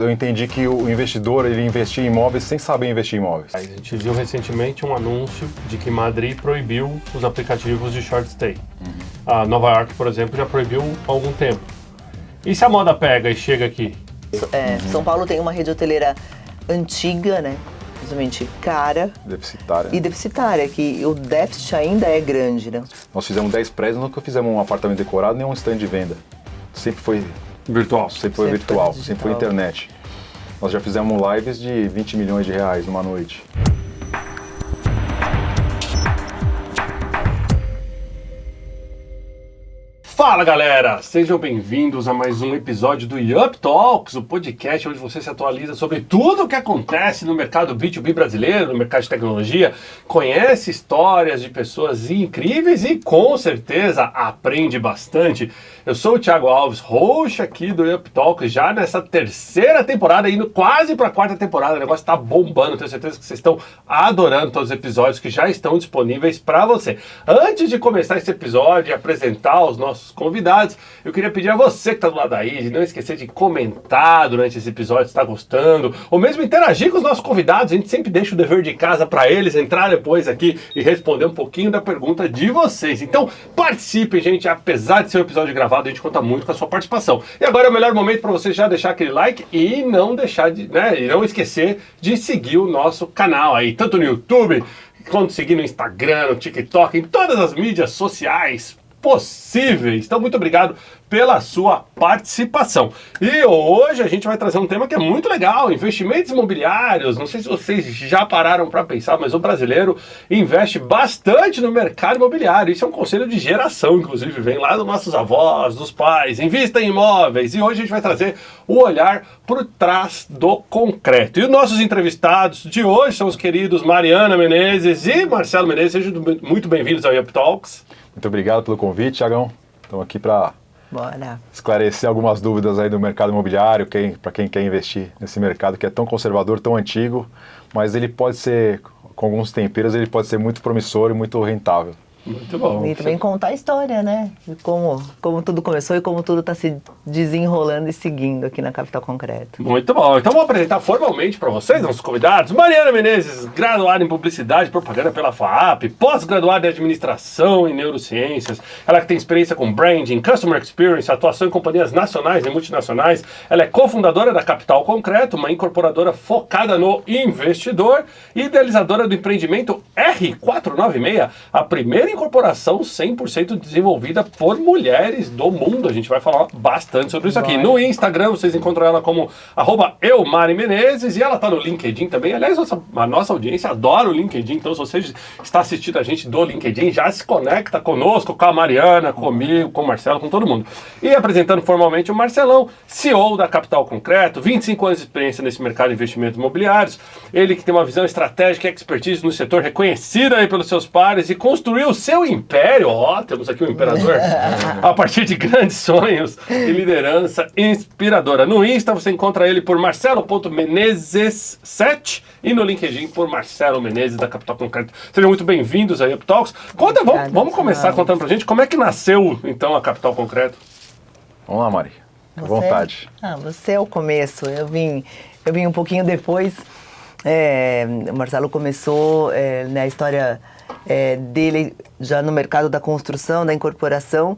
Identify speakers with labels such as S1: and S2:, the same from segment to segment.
S1: Eu entendi que o investidor, ele investia em imóveis sem saber investir em imóveis.
S2: A gente viu recentemente um anúncio de que Madrid proibiu os aplicativos de short stay. A Nova York, por exemplo, já proibiu há algum tempo. E se a moda pega e chega aqui?
S3: São Paulo tem uma rede hoteleira antiga, né? Principalmente cara
S1: Deficitária.
S3: e deficitária, que o déficit ainda é grande, né?
S1: Nós fizemos 10 prédios, nunca fizemos um apartamento decorado, nem um stand de venda. Sempre foi
S2: Virtual.
S1: virtual,
S3: digital.
S1: sempre foi internet. Nós já fizemos lives de 20 milhões de reais numa noite.
S2: Fala galera, sejam bem-vindos a mais um episódio do Yup Talks, o podcast onde você se atualiza sobre tudo o que acontece no mercado B2B brasileiro, no mercado de tecnologia, conhece histórias de pessoas incríveis e com certeza aprende bastante. Eu sou o Thiago Alves, host aqui do Yup Talks, já nessa terceira temporada, indo quase para a quarta temporada, o negócio está bombando, tenho certeza que vocês estão adorando todos os episódios que já estão disponíveis para você. Antes de começar esse episódio e apresentar os nossos convidados, eu queria pedir a você que está do lado aí, de não esquecer de comentar durante esse episódio se está gostando, ou mesmo interagir com os nossos convidados. A gente sempre deixa o dever de casa para eles entrar depois aqui e responder um pouquinho da pergunta de vocês. Então participem, gente, apesar de ser um episódio gravado, a gente conta muito com a sua participação. E agora é o melhor momento para você já deixar aquele like e não deixar de, e não esquecer de seguir o nosso canal aí, tanto no YouTube, quanto seguir no Instagram, no TikTok, em todas as mídias sociais possíveis. Então, muito obrigado pela sua participação. E hoje a gente vai trazer um tema que é muito legal, investimentos imobiliários. Não sei se vocês já pararam para pensar, mas o brasileiro investe bastante no mercado imobiliário. Isso é um conselho de geração, inclusive, vem lá dos nossos avós, dos pais. Invista em imóveis. E hoje a gente vai trazer o olhar por trás do concreto. E os nossos entrevistados de hoje são os queridos Mariana Menezes e Marcelo Menezes. Sejam muito bem-vindos ao Yup Talks.
S1: Muito obrigado pelo convite, Thiagão. Estamos aqui para esclarecer algumas dúvidas aí do mercado imobiliário, para quem quer investir nesse mercado que é tão conservador, tão antigo, mas ele pode ser, com alguns temperos, ele pode ser muito promissor e muito rentável.
S2: Muito bom.
S3: E também contar a história, né? De como tudo começou e como tudo está se desenrolando e seguindo aqui na Capital Concreto.
S2: Muito bom. Então vou apresentar formalmente para vocês, nossos convidados. Mariana Menezes, graduada em Publicidade e Propaganda pela FAAP, pós-graduada em Administração e Neurociências. Ela que tem experiência com Branding, Customer Experience, atuação em companhias nacionais e multinacionais. Ela é cofundadora da Capital Concreto, uma incorporadora focada no investidor e idealizadora do empreendimento R496, a primeira incorporação 100% desenvolvida por mulheres do mundo. A gente vai falar bastante sobre isso aqui. No Instagram vocês encontram ela como @eumarimenezes e ela tá no LinkedIn também. Aliás, a nossa audiência adora o LinkedIn, então se você está assistindo a gente do LinkedIn, já se conecta conosco, com a Mariana, comigo, com o Marcelo, com todo mundo. E apresentando formalmente o Marcelão, CEO da Capital Concreto, 25 anos de experiência nesse mercado de investimentos imobiliários. Ele que tem uma visão estratégica e expertise no setor, reconhecida aí pelos seus pares e construiu seu império, temos aqui o imperador, a partir de grandes sonhos e liderança inspiradora. No Insta você encontra ele por marcelo.menezes7 e no LinkedIn por Marcelo Menezes da Capital Concreto. Sejam muito bem-vindos aí ao Talks. Vamos começar contando pra gente como é que nasceu então a Capital Concreto.
S1: Vamos lá, Mari. À vontade.
S3: Você é o começo. Eu vim um pouquinho depois. O Marcelo começou na história dele já no mercado da construção, da incorporação,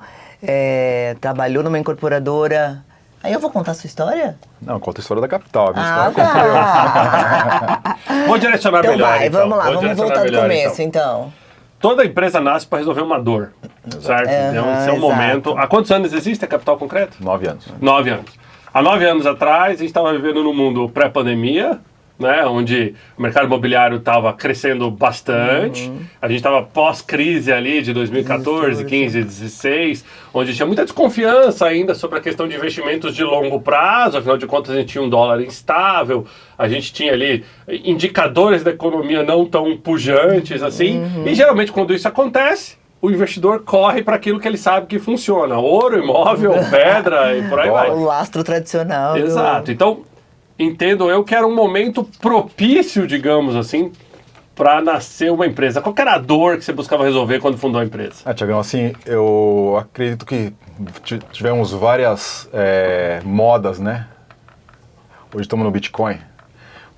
S3: trabalhou numa incorporadora. Aí eu vou contar a sua história?
S1: Não, conta a história da Capital.
S2: Vou direcionar
S3: então
S2: melhor.
S3: Vamos lá, vamos voltar do começo então.
S2: Toda empresa nasce para resolver uma dor, certo? Esse é o momento. Há quantos anos existe a Capital Concreto?
S1: 9 anos.
S2: 9 anos. Há 9 anos atrás, a gente estava vivendo num mundo pré-pandemia, né, onde o mercado imobiliário estava crescendo bastante. A gente estava pós-crise ali de 2014, 15, 16, onde tinha muita desconfiança ainda sobre a questão de investimentos de longo prazo. Afinal de contas, a gente tinha um dólar instável, a gente tinha ali indicadores da economia não tão pujantes assim. E geralmente quando isso acontece, o investidor corre para aquilo que ele sabe que funciona. Ouro, imóvel, pedra e por aí vai.
S3: O lastro tradicional.
S2: Exato. Então, entendo eu que era um momento propício, digamos assim, para nascer uma empresa. Qual que era a dor que você buscava resolver quando fundou a empresa?
S1: Tiagão, assim, eu acredito que tivemos várias modas, né? hoje estamos no Bitcoin,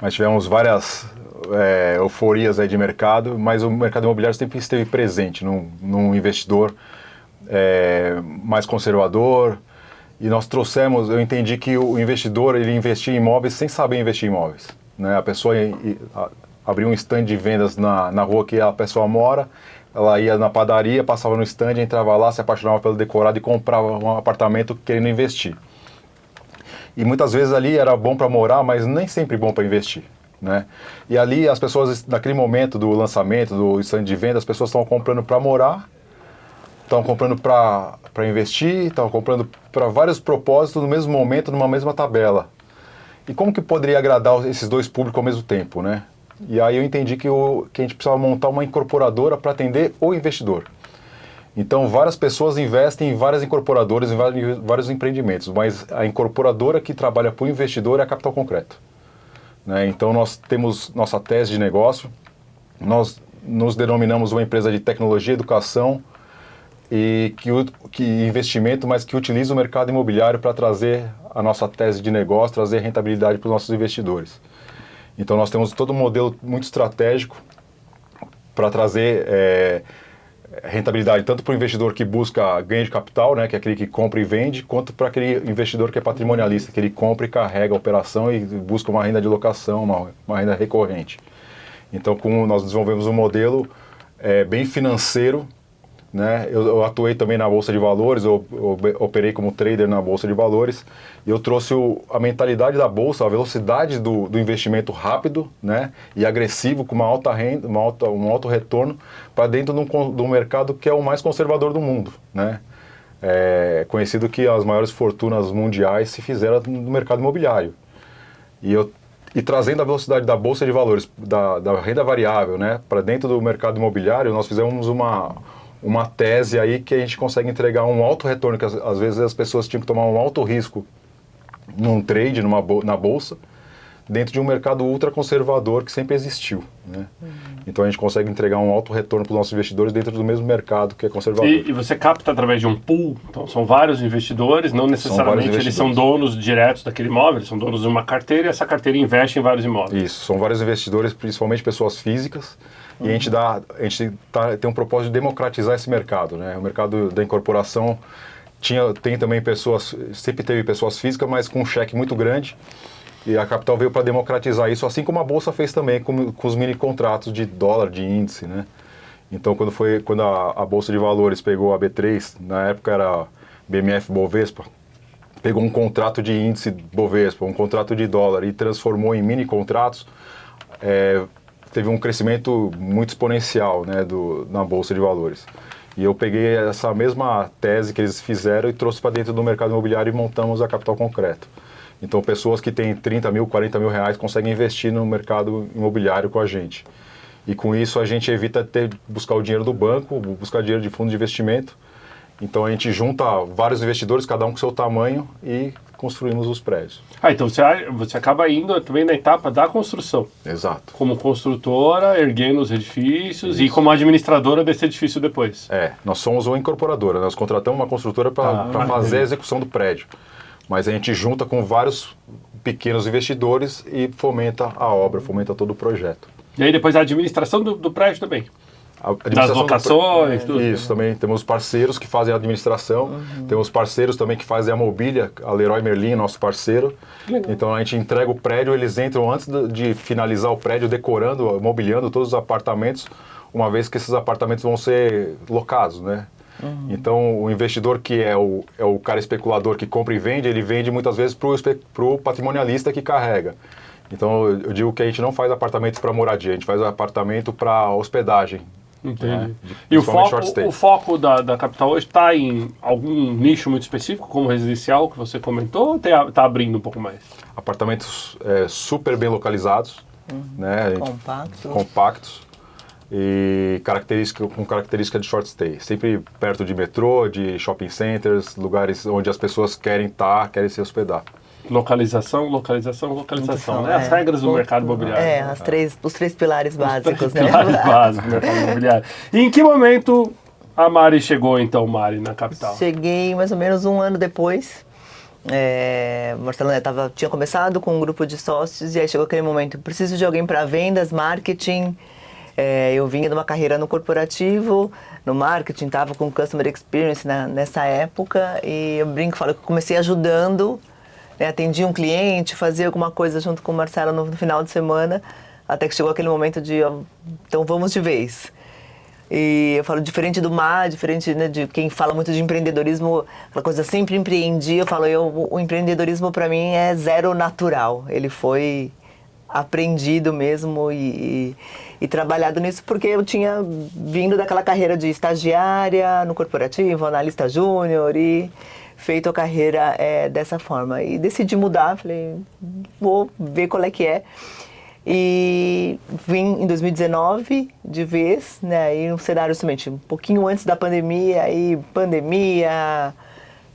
S1: mas tivemos várias euforias aí de mercado, mas o mercado imobiliário sempre esteve presente num investidor mais conservador, e nós trouxemos, eu entendi que o investidor, ele investia em imóveis sem saber investir em imóveis, né? A pessoa abria um stand de vendas na rua que a pessoa mora, ela ia na padaria, passava no stand, entrava lá, se apaixonava pelo decorado e comprava um apartamento querendo investir. E muitas vezes ali era bom para morar, mas nem sempre bom para investir, né? E ali as pessoas, naquele momento do lançamento, do stand de venda, as pessoas estavam comprando para morar, estavam comprando para investir, estavam comprando para vários propósitos no mesmo momento, numa mesma tabela. E como que poderia agradar esses dois públicos ao mesmo tempo, né? E aí eu entendi que a gente precisava montar uma incorporadora para atender o investidor. Então, várias pessoas investem em várias incorporadoras, em vários empreendimentos, mas a incorporadora que trabalha para o investidor é a Capital Concreto, né? Então, nós temos nossa tese de negócio, nós nos denominamos uma empresa de tecnologia e educação e que investimento, mas que utiliza o mercado imobiliário para trazer a nossa tese de negócio, trazer rentabilidade para os nossos investidores. Então, nós temos todo um modelo muito estratégico para trazer rentabilidade tanto para o investidor que busca ganho de capital, né, que é aquele que compra e vende, quanto para aquele investidor que é patrimonialista, que ele compra e carrega a operação e busca uma renda de locação, uma renda recorrente. Então, nós desenvolvemos um modelo bem financeiro, né? Eu atuei também na Bolsa de Valores, eu operei como trader na Bolsa de Valores, e eu trouxe a mentalidade da Bolsa, a velocidade do investimento rápido, né, e agressivo, com uma alta renda, um alto retorno, para dentro de um mercado que é o mais conservador do mundo, né? É conhecido que as maiores fortunas mundiais se fizeram no mercado imobiliário. E trazendo a velocidade da Bolsa de Valores, da renda variável, né, para dentro do mercado imobiliário, nós fizemos uma tese aí que a gente consegue entregar um alto retorno, que às vezes as pessoas tinham que tomar um alto risco num trade, na bolsa, dentro de um mercado ultraconservador que sempre existiu, né? Então a gente consegue entregar um alto retorno para os nossos investidores dentro do mesmo mercado que é conservador.
S2: E você capta através de um pool, então são vários investidores, não necessariamente eles são donos diretos daquele imóvel, eles são donos de uma carteira e essa carteira investe em vários imóveis.
S1: Isso, são vários investidores, principalmente pessoas físicas, e a gente tem um propósito de democratizar esse mercado, né? O mercado da incorporação tem também sempre teve pessoas físicas, mas com um cheque muito grande, e a Capital veio para democratizar isso, assim como a Bolsa fez também com os mini contratos de dólar, de índice, né? Então, quando a Bolsa de Valores pegou a B3, na época era BMF Bovespa, pegou um contrato de índice Bovespa, um contrato de dólar, e transformou em mini contratos, teve um crescimento muito exponencial, né, na Bolsa de Valores. E eu peguei essa mesma tese que eles fizeram e trouxe para dentro do mercado imobiliário e montamos a Capital Concreto. Então, pessoas que têm 30 mil, 40 mil reais conseguem investir no mercado imobiliário com a gente. E com isso a gente evita buscar o dinheiro do banco, buscar dinheiro de fundo de investimento. Então a gente junta vários investidores, cada um com seu tamanho, e construímos os prédios.
S2: Então você acaba indo também na etapa da construção.
S1: Exato.
S2: Como construtora, erguendo os edifícios, e como administradora desse edifício depois.
S1: Nós somos uma incorporadora, nós contratamos uma construtora para fazer a execução do prédio. Mas a gente junta com vários pequenos investidores e fomenta a obra, fomenta todo o projeto.
S2: E aí depois a administração do prédio também? Das locações, tudo.
S1: Isso, também temos parceiros que fazem a administração, temos parceiros também que fazem a mobília, a Leroy Merlin, nosso parceiro. Legal. Então a gente entrega o prédio, eles entram antes de finalizar o prédio, decorando, mobiliando todos os apartamentos, uma vez que esses apartamentos vão ser locados, né? Então o investidor que é o cara especulador que compra e vende, ele vende muitas vezes para o patrimonialista que carrega. Então eu digo que a gente não faz apartamento para moradia, a gente faz apartamento para hospedagem.
S2: Entendi.
S1: Né?
S2: E o foco da Capital hoje está em algum nicho muito específico, como residencial que você comentou, ou está abrindo um pouco mais?
S1: Apartamentos super bem localizados, né? Compactos e com característica de short stay, sempre perto de metrô, de shopping centers, lugares onde as pessoas querem se hospedar.
S2: Localização, né? As regras do mercado imobiliário.
S3: Os três pilares básicos, né?
S2: Pilares básicos do mercado imobiliário. E em que momento a Mari chegou, então, na Capital?
S3: Cheguei mais ou menos um ano depois Marcelo tinha começado com um grupo de sócios e aí chegou aquele momento, preciso de alguém para vendas, marketing. Eu vinha de uma carreira no corporativo, no marketing, estava com Customer Experience nessa época e eu brinco, falo que comecei ajudando, né, atendi um cliente, fazia alguma coisa junto com o Marcelo no final de semana, até que chegou aquele momento de, então vamos de vez. E eu falo, diferente do mar, diferente, né, de quem fala muito de empreendedorismo, aquela coisa, sempre empreendi, eu falo, o empreendedorismo para mim é zero natural, ele foi aprendido mesmo e trabalhado nisso porque eu tinha vindo daquela carreira de estagiária no corporativo, analista júnior e feito a carreira dessa forma. E decidi mudar, falei, vou ver qual é que é. E vim em 2019 de vez, né, aí um cenário somente um pouquinho antes da pandemia, aí pandemia,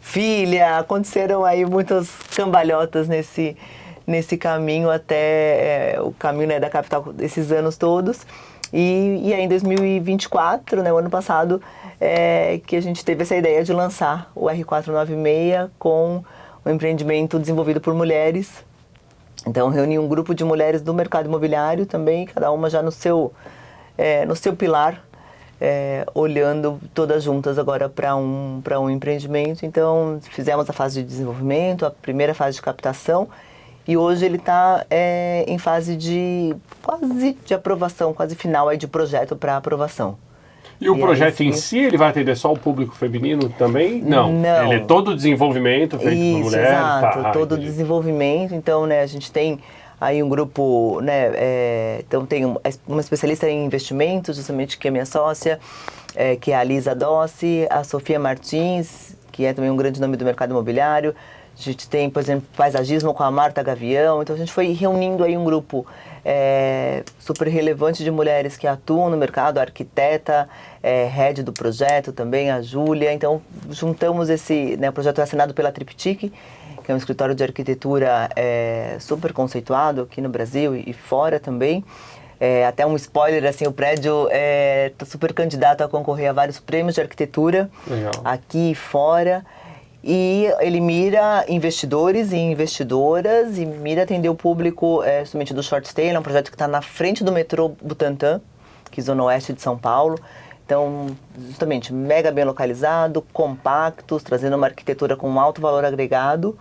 S3: filha, aconteceram aí muitas cambalhotas nesse caminho até o caminho, né, da capital desses anos todos. E aí em 2024, né, o ano passado, que a gente teve essa ideia de lançar o R496 com um empreendimento desenvolvido por mulheres. Então, reuni um grupo de mulheres do mercado imobiliário também, cada uma já no seu pilar, olhando todas juntas agora para um empreendimento. Então, fizemos a fase de desenvolvimento, a primeira fase de captação, e hoje ele está em fase quase de aprovação, quase final aí de projeto para aprovação.
S2: E o projeto em si, ele vai atender só o público feminino também? Não. Ele é todo desenvolvimento feito por mulheres?
S3: Exato, todo desenvolvimento. Então, né, a gente tem aí um grupo, né, então tem uma especialista em investimentos, justamente, que é minha sócia, que é a Lisa Dossi, a Sofia Martins, que é também um grande nome do mercado imobiliário. A gente tem, por exemplo, paisagismo com a Marta Gavião. Então, a gente foi reunindo aí um grupo super relevante de mulheres que atuam no mercado, a arquiteta, head do projeto também, a Júlia. Então, juntamos o projeto é assinado pela Triptych, que é um escritório de arquitetura super conceituado aqui no Brasil e fora também. Até um spoiler, assim, o prédio está super candidato a concorrer a vários prêmios de arquitetura. Legal. Aqui e fora. E ele mira investidores e investidoras e mira atender o público justamente do short stay. É um projeto que está na frente do metrô Butantã, que é zona oeste de São Paulo. Então, justamente, mega bem localizado, compactos, trazendo uma arquitetura com alto valor agregado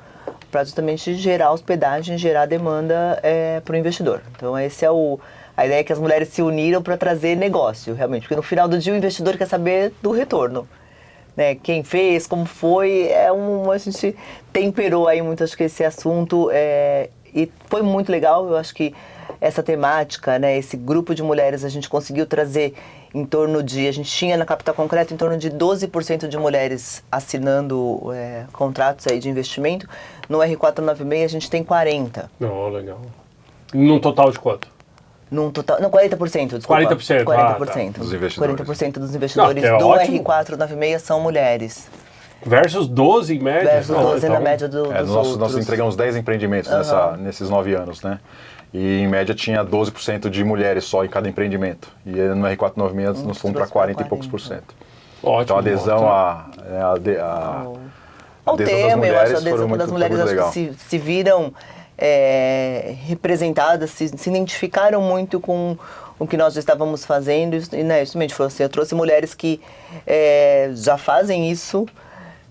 S3: para justamente gerar hospedagem, gerar demanda para o investidor. Então, a ideia é que as mulheres se uniram para trazer negócio, realmente. Porque no final do dia o investidor quer saber do retorno. Né, quem fez, como foi, a gente temperou aí muito, acho que esse assunto e foi muito legal. Eu acho que essa temática, né, esse grupo de mulheres, a gente conseguiu trazer em torno de, a gente tinha na Capital Concreto em torno de 12% de mulheres assinando contratos aí de investimento. No R496 a gente tem 40%.
S2: Não, legal. Num total de quanto?
S3: Num total, não, 40%, desculpa.
S2: 40%.
S3: 40%.
S1: Dos investidores.
S3: 40% dos investidores do R496 são mulheres.
S2: Versus 12 em média?
S3: Versus 12 na média dos outros.
S1: Nós entregamos 10 empreendimentos nesses 9 anos, né? E em média tinha 12% de mulheres só em cada empreendimento. E no R496 nós fomos para 40 e poucos por cento.
S2: Ótimo.
S1: Então a adesão
S3: ao tema, eu acho, a adesão das mulheres acho que se viram representadas, se identificaram muito com o que nós já estávamos fazendo, e né, justamente falou assim, eu trouxe mulheres que já fazem isso,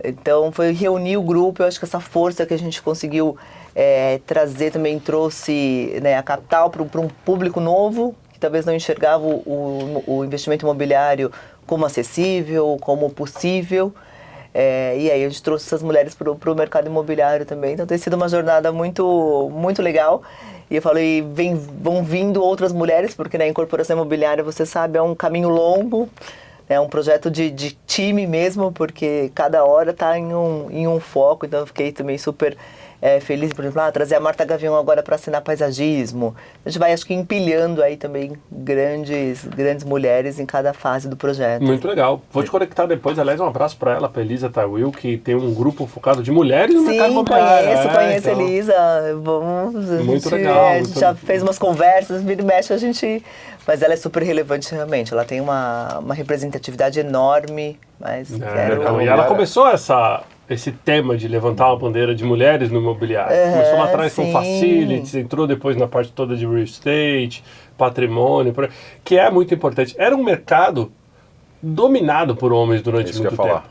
S3: então foi reunir o grupo. Eu acho que essa força que a gente conseguiu trazer também trouxe, né, a capital para um público novo, que talvez não enxergava o investimento imobiliário como acessível, como possível. E aí a gente trouxe essas mulheres para o mercado imobiliário também. Então tem sido uma jornada muito, muito legal. E eu falei, vão vindo outras mulheres, porque na incorporação imobiliária, você sabe, é um caminho longo, é um projeto de time mesmo, porque cada hora está em um foco. Então eu fiquei também super feliz, por exemplo, trazer a Marta Gavião agora para assinar paisagismo. A gente vai, acho que, empilhando aí também grandes mulheres em cada fase do projeto.
S2: Muito legal. Vou te conectar depois, aliás, um abraço para ela, para Elisa Tawil, que tem um grupo focado de mulheres no mercado imobiliário.
S3: Conheço a Elisa.
S2: Muito legal.
S3: A gente já fez umas conversas, vira e mexe, a gente... Mas ela é super relevante, realmente. Ela tem uma representatividade enorme, mas...
S2: E ela começou essa esse tema de levantar uma bandeira de mulheres no imobiliário. Começou lá atrás com facilities, entrou depois na parte toda de real estate, patrimônio, que é muito importante. Era um mercado dominado por homens durante muito tempo.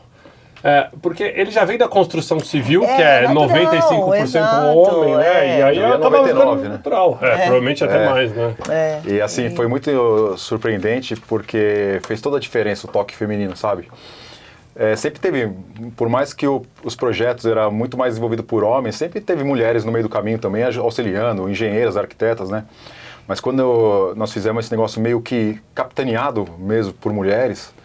S2: Porque ele já vem da construção civil, que é natural, 95% homem, né? E aí acaba ficando natural. Provavelmente até mais, né?
S1: E assim, foi muito surpreendente porque fez toda a diferença o toque feminino, sabe? Sempre teve, por mais que os projetos eram muito mais desenvolvidos por homens, sempre teve mulheres no meio do caminho também, auxiliando, engenheiras, arquitetas, né? Mas quando nós fizemos esse negócio meio que capitaneado mesmo por mulheres,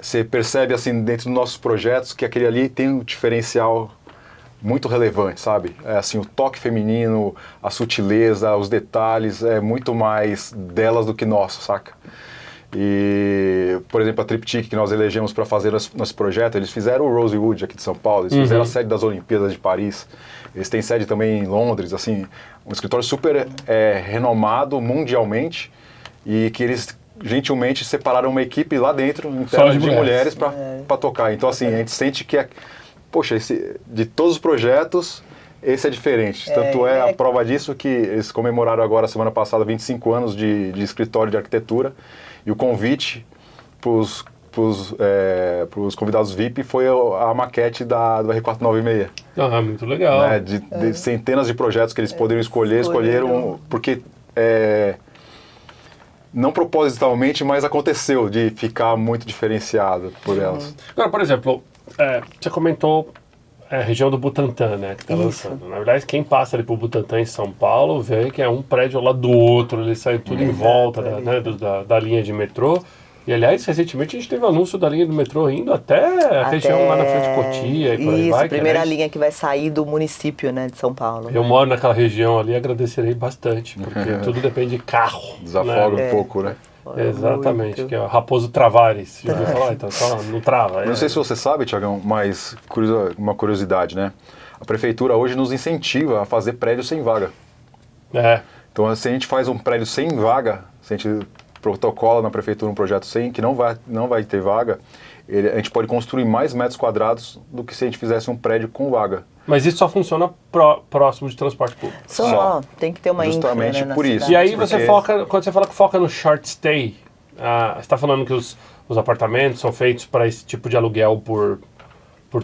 S1: você percebe, assim, dentro dos nossos projetos, que aquele ali tem um diferencial muito relevante, sabe? Assim, o toque feminino, a sutileza, os detalhes, é muito mais delas do que nosso, saca? E, por exemplo, a Triptych que nós elegemos para fazer nosso projeto, eles fizeram o Rosewood aqui de São Paulo, eles fizeram a sede das Olimpíadas de Paris, eles têm sede também em Londres, assim, um escritório super renomado mundialmente e que eles gentilmente separaram uma equipe lá dentro, interna de mulheres para tocar. Então, assim, a gente sente que, poxa, de todos os projetos, esse é diferente. Tanto a prova disso que eles comemoraram agora, semana passada, 25 anos de escritório de arquitetura. E o convite para os convidados VIP foi a maquete do R496.
S2: Muito legal.
S1: Né? De centenas de projetos que eles poderiam escolheram porque não propositalmente, mas aconteceu de ficar muito diferenciado por elas.
S2: Agora, por exemplo, você comentou a região do Butantã, né, que está lançando. Na verdade, quem passa ali por Butantã em São Paulo vê que é um prédio ao lado do outro, ele sai tudo em volta da linha de metrô. E, aliás, recentemente a gente teve um anúncio da linha do metrô indo até a região lá na frente de Cotia e por aí vai.
S3: Isso, a primeira linha que vai sair do município, né, de São Paulo.
S2: Eu moro naquela região ali e agradecerei bastante, porque tudo depende de carro.
S1: Desafoga um pouco, né?
S2: Exatamente, muito. Que é o Raposo Travares. Já ouviu falar? Então só não trava.
S1: Não sei se você sabe, Tiagão, mas uma curiosidade, né? A prefeitura hoje nos incentiva a fazer prédio sem vaga. Então, se a gente faz um prédio sem vaga, se a gente protocola na prefeitura um projeto que não vai ter vaga, a gente pode construir mais metros quadrados do que se a gente fizesse um prédio com vaga.
S2: Mas isso só funciona próximo de transporte público?
S3: Só. Tem que ter uma
S1: justamente
S3: infra, né,
S1: por isso.
S2: E aí quando você fala que foca no short stay, você está falando que os apartamentos são feitos para esse tipo de aluguel por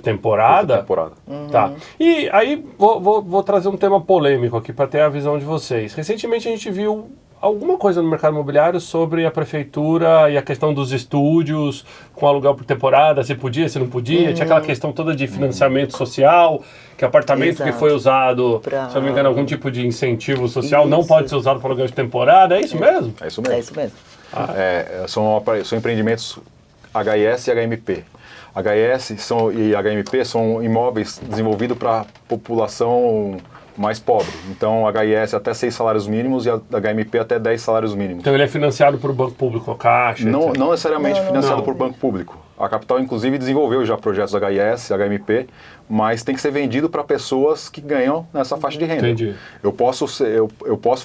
S2: temporada?
S1: Por temporada.
S2: Tá. E aí vou trazer um tema polêmico aqui para ter a visão de vocês. Recentemente a gente viu alguma coisa no mercado imobiliário sobre a prefeitura e a questão dos estúdios com aluguel por temporada, se podia, se não podia. Tinha aquela questão toda de financiamento social, que apartamento que foi usado, se eu não me engano, algum tipo de incentivo social não pode ser usado para aluguel de temporada. É isso mesmo?
S1: É isso mesmo.
S3: É isso mesmo.
S1: São empreendimentos HIS e HMP. HIS e HMP são imóveis desenvolvidos para população mais pobre. Então, HIS até 6 salários mínimos e a HMP até 10 salários mínimos.
S2: Então, ele é financiado por banco público, Caixa?
S1: Não necessariamente financiado por banco público. A Capital, inclusive, desenvolveu já projetos HIS, HMP, mas tem que ser vendido para pessoas que ganham nessa faixa de renda.
S2: Entendi.
S1: Eu posso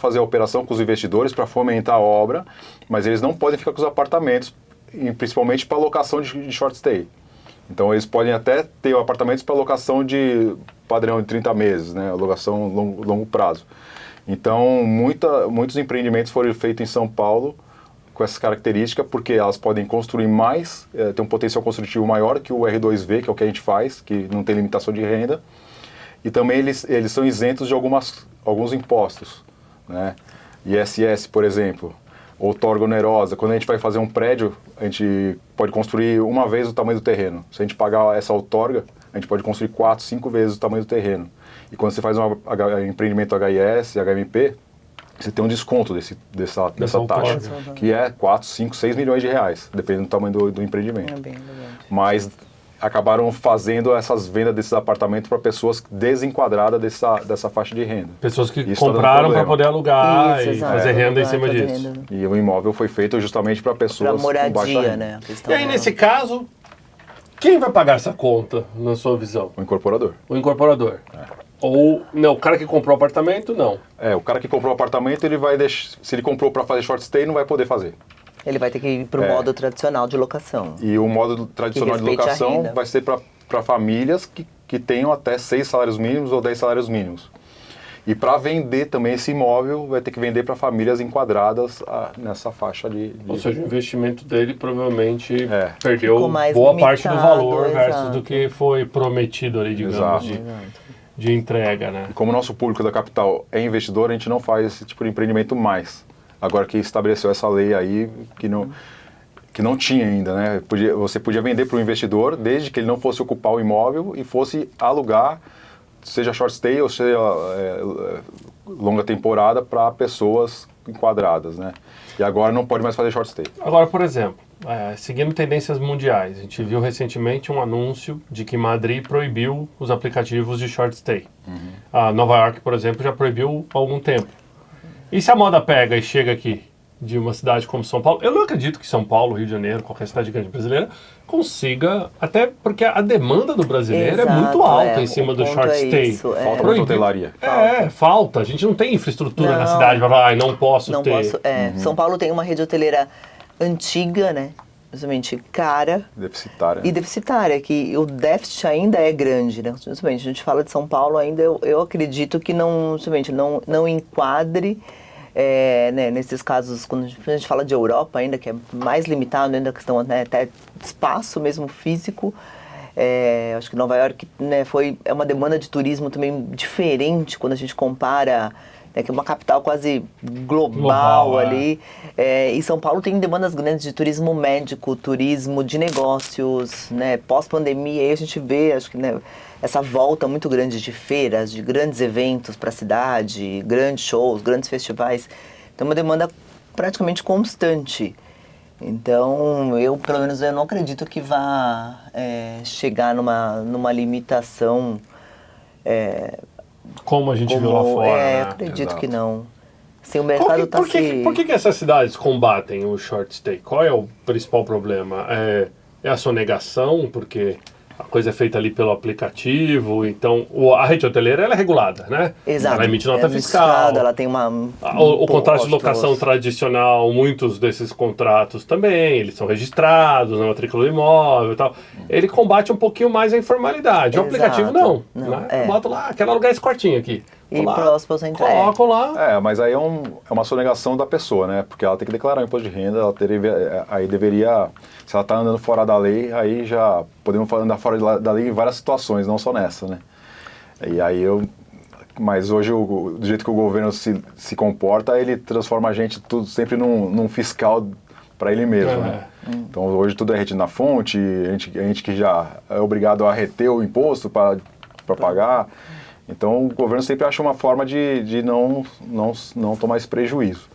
S1: fazer a operação com os investidores para fomentar a obra, mas eles não podem ficar com os apartamentos, principalmente para locação de short stay. Então, eles podem até ter apartamentos para locação de padrão de 30 meses, né? Locação longo prazo. Então, muitos empreendimentos foram feitos em São Paulo com essa característica, porque elas podem construir mais, tem um potencial construtivo maior que o R2V, que é o que a gente faz, que não tem limitação de renda. E também eles são isentos de alguns impostos, né? ISS, por exemplo, outorga onerosa. Quando a gente vai fazer um prédio, a gente pode construir uma vez o tamanho do terreno. Se a gente pagar essa outorga, a gente pode construir 4, 5 vezes o tamanho do terreno. E quando você faz um empreendimento HIS, HMP, você tem um desconto dessa taxa, que é 4, 5, 6 milhões de reais, dependendo do tamanho do empreendimento. Mas acabaram fazendo essas vendas desses apartamentos para pessoas desenquadradas dessa faixa de renda.
S2: Pessoas que compraram para poder alugar e fazer renda em cima disso.
S1: E o imóvel foi feito justamente para pessoas
S3: com baixa renda.
S1: Né?
S2: E aí, nesse caso, quem vai pagar essa conta, na sua visão?
S1: O incorporador.
S2: O incorporador. Ou, não, o cara que comprou o apartamento, não.
S1: O cara que comprou o apartamento, ele vai deixar, se ele comprou para fazer short stay, não vai poder fazer.
S3: Ele vai ter que ir para o modo tradicional de locação.
S1: E o modo tradicional de locação vai ser para famílias que que tenham até 6 salários mínimos ou 10 salários mínimos. E para vender também esse imóvel, vai ter que vender para famílias enquadradas nessa faixa de...
S2: Ou seja, o investimento dele provavelmente perdeu
S3: Ficou mais
S2: boa
S3: limitado,
S2: parte do valor versus
S3: exato.
S2: do que foi prometido ali, digamos, de entrega, né?
S1: E como o nosso público da capital é investidor, a gente não faz esse tipo de empreendimento mais. Agora que estabeleceu essa lei aí, que não tinha ainda, né? Você podia vender para o investidor, desde que ele não fosse ocupar o imóvel e fosse alugar, seja short stay ou seja longa temporada, para pessoas enquadradas, né? E agora não pode mais fazer short stay.
S2: Agora, por exemplo, seguindo tendências mundiais, a gente viu recentemente um anúncio de que Madrid proibiu os aplicativos de short stay. A Nova York, por exemplo, já proibiu há algum tempo. E se a moda pega e chega aqui de uma cidade como São Paulo, eu não acredito que São Paulo, Rio de Janeiro, qualquer cidade grande brasileira, consiga, até porque a demanda do brasileiro é muito alta em cima do short stay.
S1: Falta muita hotelaria.
S2: Falta. A gente não tem infraestrutura na cidade para falar, não posso ter.
S3: São Paulo tem uma rede hoteleira antiga, né? Justamente cara
S1: deficitária.
S3: E deficitária, que o déficit ainda é grande, né? Justamente, a gente fala de São Paulo ainda, eu acredito que não enquadre né, nesses casos, quando a gente fala de Europa ainda, que é mais limitado ainda a questão, né, até espaço mesmo físico. Acho que Nova York, né, é uma demanda de turismo também diferente quando a gente compara, né, que é uma capital quase global ali. E São Paulo tem demandas grandes de turismo médico, turismo de negócios, né, pós-pandemia. Aí a gente vê, acho que, né, essa volta muito grande de feiras, de grandes eventos para a cidade, grandes shows, grandes festivais. Então, uma demanda praticamente constante. Então, eu, pelo menos, eu não acredito que vá chegar numa limitação...
S2: como a gente viu lá fora, né?
S3: Acredito que não. Assim, o mercado
S2: por que essas cidades combatem o short stay? Qual é o principal problema? É a sonegação, porque a coisa é feita ali pelo aplicativo, então a rede hoteleira ela é regulada, né?
S3: Exato.
S2: Ela emite nota fiscal.
S3: Ela tem
S2: o contrato de locação tradicional, muitos desses contratos também, eles são registrados na matrícula do imóvel e tal. Ele combate um pouquinho mais a informalidade. O aplicativo não. Né? Bota lá, quero alugar esse quartinho aqui.
S3: E próximo você entrega.
S2: Colocam lá.
S1: Mas aí é uma sonegação da pessoa, né? Porque ela tem que declarar o imposto de renda, aí deveria, se ela está andando fora da lei, aí já podemos andar fora da lei em várias situações, não só nessa, né? E aí mas hoje, do jeito que o governo se comporta, ele transforma a gente tudo sempre num fiscal para ele mesmo, né? Então hoje tudo é retido na fonte, a gente que já é obrigado a reter o imposto para pagar. Então o governo sempre acha uma forma de não tomar esse prejuízo.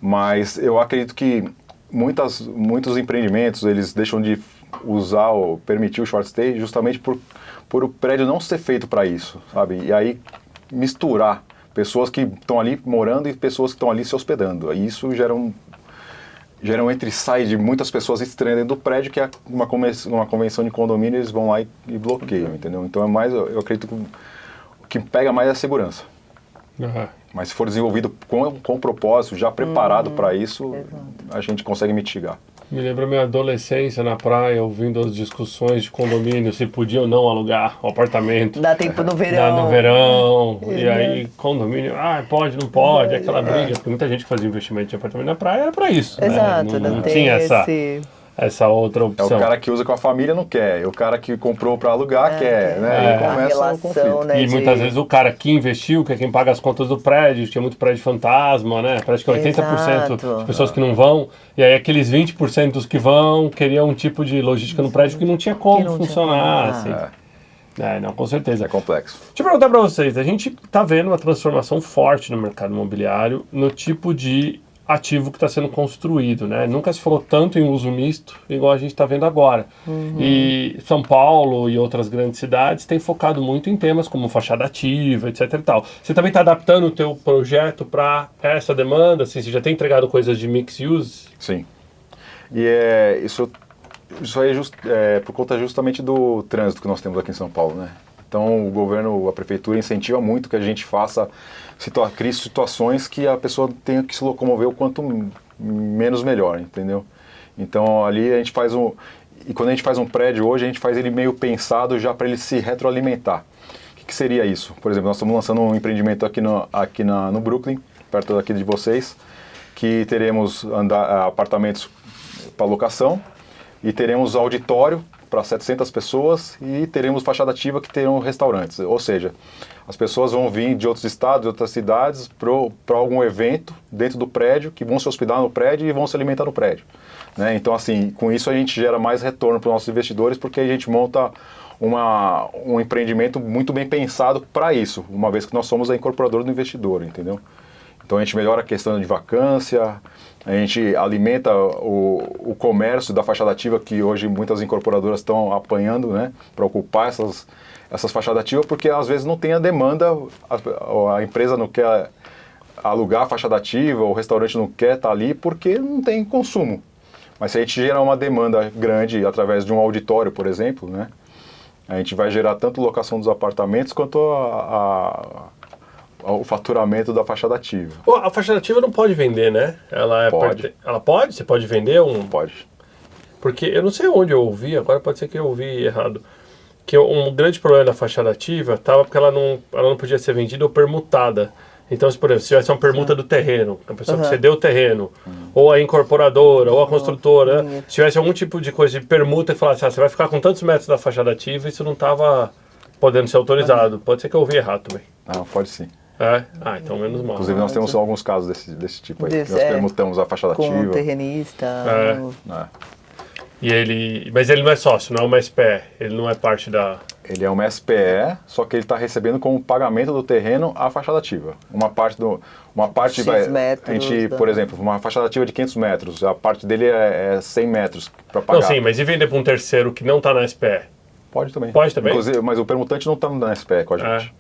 S1: Mas eu acredito que muitos empreendimentos, eles deixam de usar ou permitir o short stay justamente por o prédio não ser feito para isso, sabe? E aí misturar pessoas que estão ali morando e pessoas que estão ali se hospedando. E isso gera um entre-sai de muitas pessoas estranhas dentro do prédio, que é uma convenção de condomínio, eles vão lá e bloqueiam, entendeu? Então eu acredito que o que pega mais é a segurança. Mas se for desenvolvido com propósito, já preparado para isso, a gente consegue mitigar.
S2: Me lembra minha adolescência na praia, ouvindo as discussões de condomínio, se podia ou não alugar o apartamento.
S3: Dá tempo no verão.
S2: No verão. E aí, condomínio, pode, não pode, aquela briga. Porque muita gente que fazia investimento de apartamento na praia era para isso.
S3: Exato,
S2: né? Não tinha essa outra opção.
S1: É o cara que usa com a família não quer, o cara que comprou para alugar quer, né? E começa o conflito.
S3: Né,
S2: e muitas vezes o cara que investiu, que é quem paga as contas do prédio, tinha muito prédio fantasma, né? Parece que 80% de pessoas que não vão, e aí aqueles 20% dos que vão queriam um tipo de logística no prédio que não tinha como funcionar, assim. Não, com certeza.
S1: É complexo.
S2: Deixa eu perguntar para vocês, a gente está vendo uma transformação forte no mercado imobiliário, no tipo de ativo que está sendo construído, né? Nunca se falou tanto em uso misto, igual a gente está vendo agora. E São Paulo e outras grandes cidades têm focado muito em temas como fachada ativa, etc e tal. Você também está adaptando o teu projeto para essa demanda? Assim, você já tem entregado coisas de mixed use?
S1: Sim. E isso aí é por conta justamente do trânsito que nós temos aqui em São Paulo, né? Então o governo, a prefeitura incentiva muito que a gente crie situações que a pessoa tenha que se locomover o quanto menos melhor, entendeu? Então ali a gente faz e quando a gente faz um prédio hoje, a gente faz ele meio pensado já para ele se retroalimentar. O que seria isso? Por exemplo, nós estamos lançando um empreendimento aqui no Brooklyn, perto daqui de vocês, que teremos apartamentos para locação e teremos auditório para 700 pessoas e teremos fachada ativa que terão restaurantes. Ou seja, as pessoas vão vir de outros estados, de outras cidades para algum evento dentro do prédio, que vão se hospedar no prédio e vão se alimentar no prédio. Né? Então, assim, com isso a gente gera mais retorno para os nossos investidores, porque a gente monta um empreendimento muito bem pensado para isso, uma vez que nós somos a incorporadora do investidor, entendeu? Então a gente melhora a questão de vacância, a gente alimenta o comércio da fachada ativa, que hoje muitas incorporadoras estão apanhando, né, para ocupar essas fachadas ativas, porque às vezes não tem a demanda, a empresa não quer alugar a fachada ativa, o restaurante não quer estar ali porque não tem consumo. Mas se a gente gerar uma demanda grande através de um auditório, por exemplo, né, a gente vai gerar tanto locação dos apartamentos quanto o faturamento da fachada ativa.
S2: A fachada ativa não pode vender, né? Ela
S1: pode.
S2: Ela pode? Você pode vender um?
S1: Pode.
S2: Porque eu não sei onde eu ouvi, agora pode ser que eu ouvi errado, que um grande problema da fachada ativa estava porque ela não podia ser vendida ou permutada. Então, por exemplo, se tivesse uma permuta do terreno, a pessoa que cedeu o terreno, ou a incorporadora, ou a construtora, se tivesse algum tipo de coisa de permuta e falasse, você vai ficar com tantos metros da fachada ativa, isso não estava podendo ser autorizado. Pode ser que eu ouvi errado também.
S1: Não, pode sim.
S2: Então menos mal.
S1: Inclusive nós temos alguns casos desse tipo aí. Nós permutamos a fachada ativa.
S3: Com o terrenista.
S2: Mas ele não é sócio, não é uma SPE, ele não é parte da...
S1: Ele é uma SPE, só que ele está recebendo como pagamento do terreno a fachada ativa. Uma parte a gente, por exemplo, uma fachada ativa de 500 metros, a parte dele é 100 metros para pagar.
S2: Não, sim, mas e vender para um terceiro que não está na SPE?
S1: Pode também.
S2: Pode também?
S1: Inclusive, mas o permutante não está na SPE com a gente.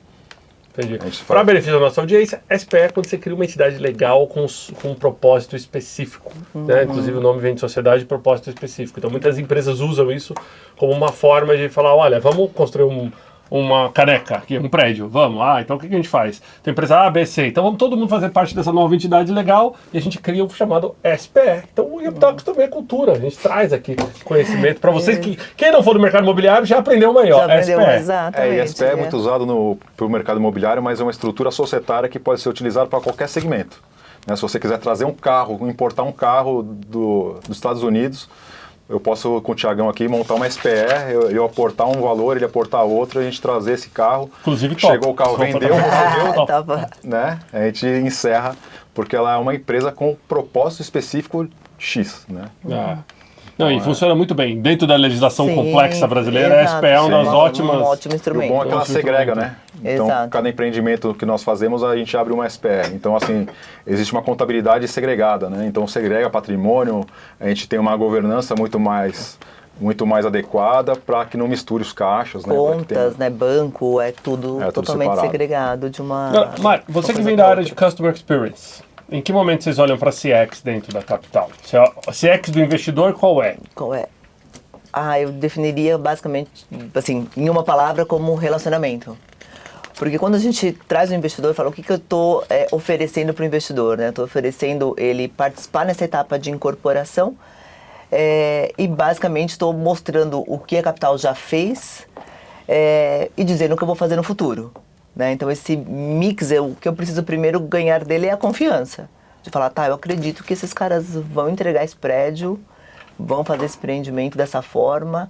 S2: Entendi. Para benefício da nossa audiência, SPE é quando você cria uma entidade legal com um propósito específico. Né? Inclusive o nome vem de sociedade de propósito específico. Então muitas empresas usam isso como uma forma de falar, olha, vamos construir uma caneca aqui, um prédio, vamos. Então o que a gente faz? Tem empresa A, B, C. Então vamos todo mundo fazer parte dessa nova entidade legal e a gente cria o chamado SPE. Então o UpTalks também é cultura. A gente traz aqui conhecimento para vocês que quem não for do mercado imobiliário já aprendeu maior.
S3: SPE.
S1: E a SPE é muito usado para o mercado imobiliário, mas é uma estrutura societária que pode ser utilizada para qualquer segmento. Né? Se você quiser trazer um carro, importar um carro dos Estados Unidos, eu posso, com o Thiagão aqui, montar uma SPE, eu aportar um valor, ele aportar outro, a gente trazer esse carro.
S2: Inclusive,
S1: chegou o carro, vendeu, né? A gente encerra, porque ela é uma empresa com propósito específico X, né?
S2: Não, e funciona muito bem. Dentro da legislação complexa brasileira, a SPE é uma das ótimas...
S3: Um ótimo instrumento.
S1: E o bom é que ela segrega, né? Então,
S3: Exato.
S1: cada empreendimento que nós fazemos, a gente abre uma SPE. Então, assim, existe uma contabilidade segregada, né? Então, segrega patrimônio, a gente tem uma governança muito mais adequada para que não misture os caixas.
S3: Contas, né? Banco, é tudo totalmente
S1: separado.
S3: Segregado de uma...
S2: Mário, você que vem da área de Customer Experience, em que momento vocês olham para CX dentro da capital? CX do investidor, qual é?
S3: Qual é? Eu definiria basicamente, assim, em uma palavra, como relacionamento. Porque quando a gente traz o investidor, fala o que eu estou oferecendo para o investidor, né? Estou oferecendo ele participar nessa etapa de incorporação e basicamente estou mostrando o que a capital já fez e dizendo o que eu vou fazer no futuro. Né? Então esse mix, o que eu preciso primeiro ganhar dele é a confiança. De falar, eu acredito que esses caras vão entregar esse prédio, vão fazer esse empreendimento dessa forma,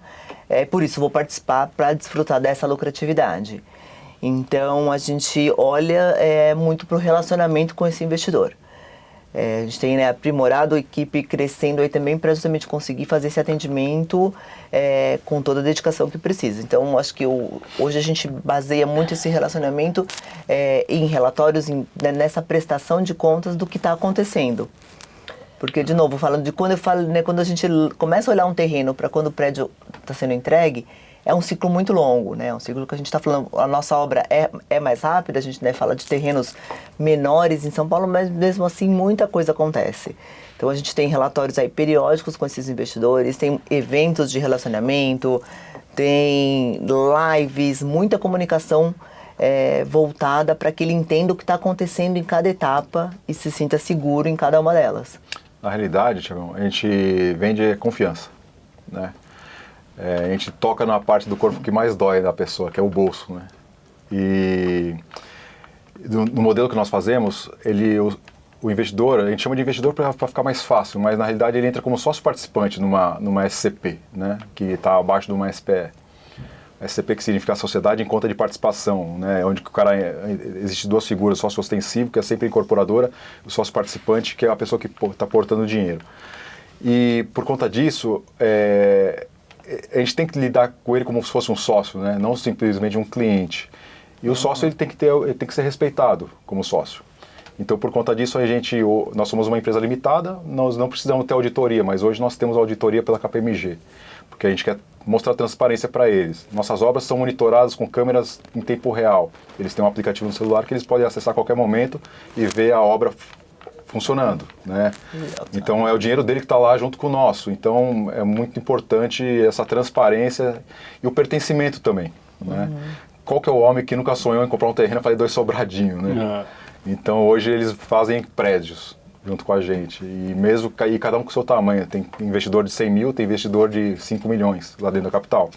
S3: por isso vou participar para desfrutar dessa lucratividade. Então a gente olha muito para o relacionamento com esse investidor. A gente tem aprimorado a equipe, crescendo aí também para justamente conseguir fazer esse atendimento com toda a dedicação que precisa. Então, acho que hoje a gente baseia muito esse relacionamento em relatórios, nessa prestação de contas do que está acontecendo. Porque, de novo, falando de quando quando a gente começa a olhar um terreno para quando o prédio está sendo entregue, é um ciclo muito longo, né? É um ciclo que a gente está falando, a nossa obra é mais rápida, a gente fala de terrenos menores em São Paulo, mas mesmo assim muita coisa acontece. Então a gente tem relatórios aí periódicos com esses investidores, tem eventos de relacionamento, tem lives, muita comunicação voltada para que ele entenda o que está acontecendo em cada etapa e se sinta seguro em cada uma delas.
S1: Na realidade, Thiagão, a gente vende confiança, né? a gente toca na parte do corpo que mais dói da pessoa, que é o bolso, né? E no modelo que nós fazemos, o investidor, a gente chama de investidor para ficar mais fácil, mas na realidade ele entra como sócio participante numa SCP, né? Que está abaixo de uma SPE. SCP que significa Sociedade em Conta de Participação, né? Onde existe duas figuras, o sócio ostensivo, que é sempre a incorporadora, e o sócio participante, que é a pessoa que está aportando dinheiro. E por conta disso, a gente tem que lidar com ele como se fosse um sócio, né? Não simplesmente um cliente. E o sócio ele tem que ser respeitado como sócio. Então, por conta disso, nós somos uma empresa limitada, nós não precisamos ter auditoria, mas hoje nós temos auditoria pela KPMG, porque a gente quer mostrar transparência para eles. Nossas obras são monitoradas com câmeras em tempo real. Eles têm um aplicativo no celular que eles podem acessar a qualquer momento e ver a obra funcionando, né? Então, é o dinheiro dele que está lá junto com o nosso. Então, é muito importante essa transparência e o pertencimento também, né? Qual que é o homem que nunca sonhou em comprar um terreno para 2 sobradinhos, né? Então, hoje eles fazem prédios junto com a gente, e cada um com o seu tamanho. Tem investidor de 100 mil, tem investidor de 5 milhões lá dentro da capital.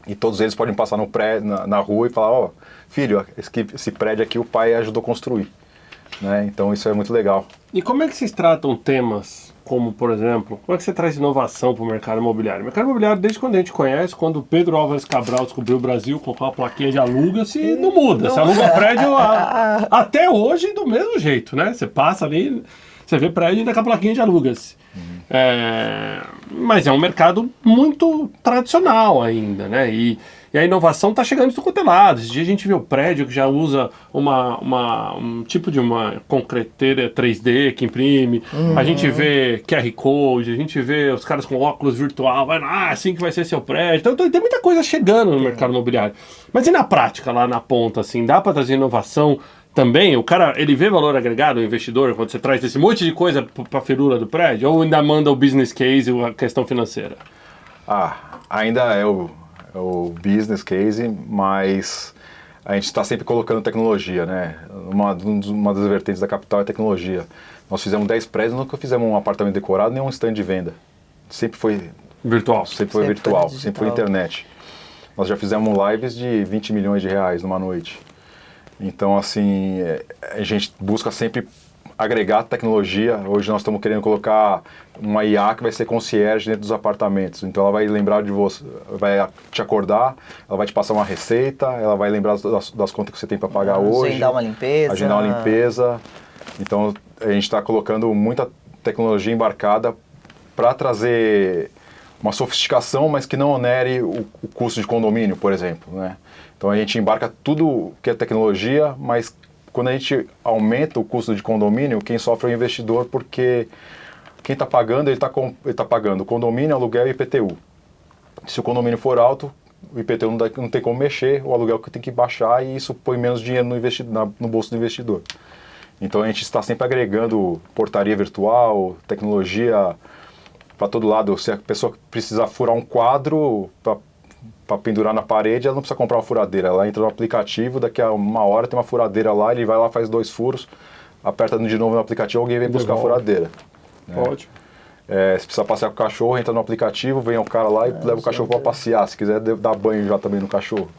S1: E todos eles podem passar no prédio, na rua e falar, filho, esse prédio aqui o pai ajudou a construir. Né? Então isso é muito legal.
S2: E como é que vocês tratam temas como, por exemplo, como é que você traz inovação para o mercado imobiliário? O mercado imobiliário, desde quando a gente conhece, quando o Pedro Álvares Cabral descobriu o Brasil, colocou uma plaquinha de aluga-se, não muda. Você aluga prédio até hoje do mesmo jeito, né? Você passa ali, você vê prédio ainda com a plaquinha de aluga-se. Mas é um mercado muito tradicional ainda, né? E a inovação está chegando de tudo quanto é lado. Esse dia a gente viu o prédio que já usa um tipo de uma concreteira 3D que imprime. A gente vê QR Code, a gente vê os caras com óculos virtual. Assim que vai ser seu prédio. Então tem muita coisa chegando no mercado imobiliário. Mas e na prática, lá na ponta, assim, dá para trazer inovação também? O cara, ele vê valor agregado, o investidor, quando você traz esse monte de coisa para a firula do prédio? Ou ainda manda o business case e a questão financeira?
S1: Ainda é o business case, mas a gente está sempre colocando tecnologia, né? Uma das vertentes da capital é tecnologia. Nós fizemos 10 prédios, nunca fizemos um apartamento decorado, nem um stand de venda. Sempre foi
S2: virtual.
S1: Sempre foi virtual, sempre foi internet. Nós já fizemos lives de 20 milhões de reais numa noite. Então, assim, a gente busca sempre agregar tecnologia. Hoje nós estamos querendo colocar uma IA que vai ser concierge dentro dos apartamentos. Então ela vai lembrar de você, vai te acordar, ela vai te passar uma receita, ela vai lembrar das contas que você tem para pagar hoje.
S3: Agendar uma limpeza.
S1: Agendar uma limpeza. Então a gente está colocando muita tecnologia embarcada para trazer uma sofisticação, mas que não onere o custo de condomínio, por exemplo, né? Então a gente embarca tudo que é tecnologia, mas quando a gente aumenta o custo de condomínio, quem sofre é o investidor, porque quem está pagando, ele está pagando o condomínio, aluguel e IPTU. Se o condomínio for alto, o IPTU não tem como mexer, o aluguel que tem que baixar, e isso põe menos dinheiro no bolso do investidor. Então a gente está sempre agregando portaria virtual, tecnologia para todo lado. Se a pessoa precisar furar um quadro para pendurar na parede, ela não precisa comprar uma furadeira. Ela entra no aplicativo, daqui a uma hora tem uma furadeira lá, ele vai lá, faz 2 furos, aperta de novo no aplicativo, alguém vem buscar a furadeira.
S2: Ótimo.
S1: Se precisar passear com o cachorro, entra no aplicativo, vem o cara lá e leva o cachorro para passear. Se quiser dar banho já também no cachorro.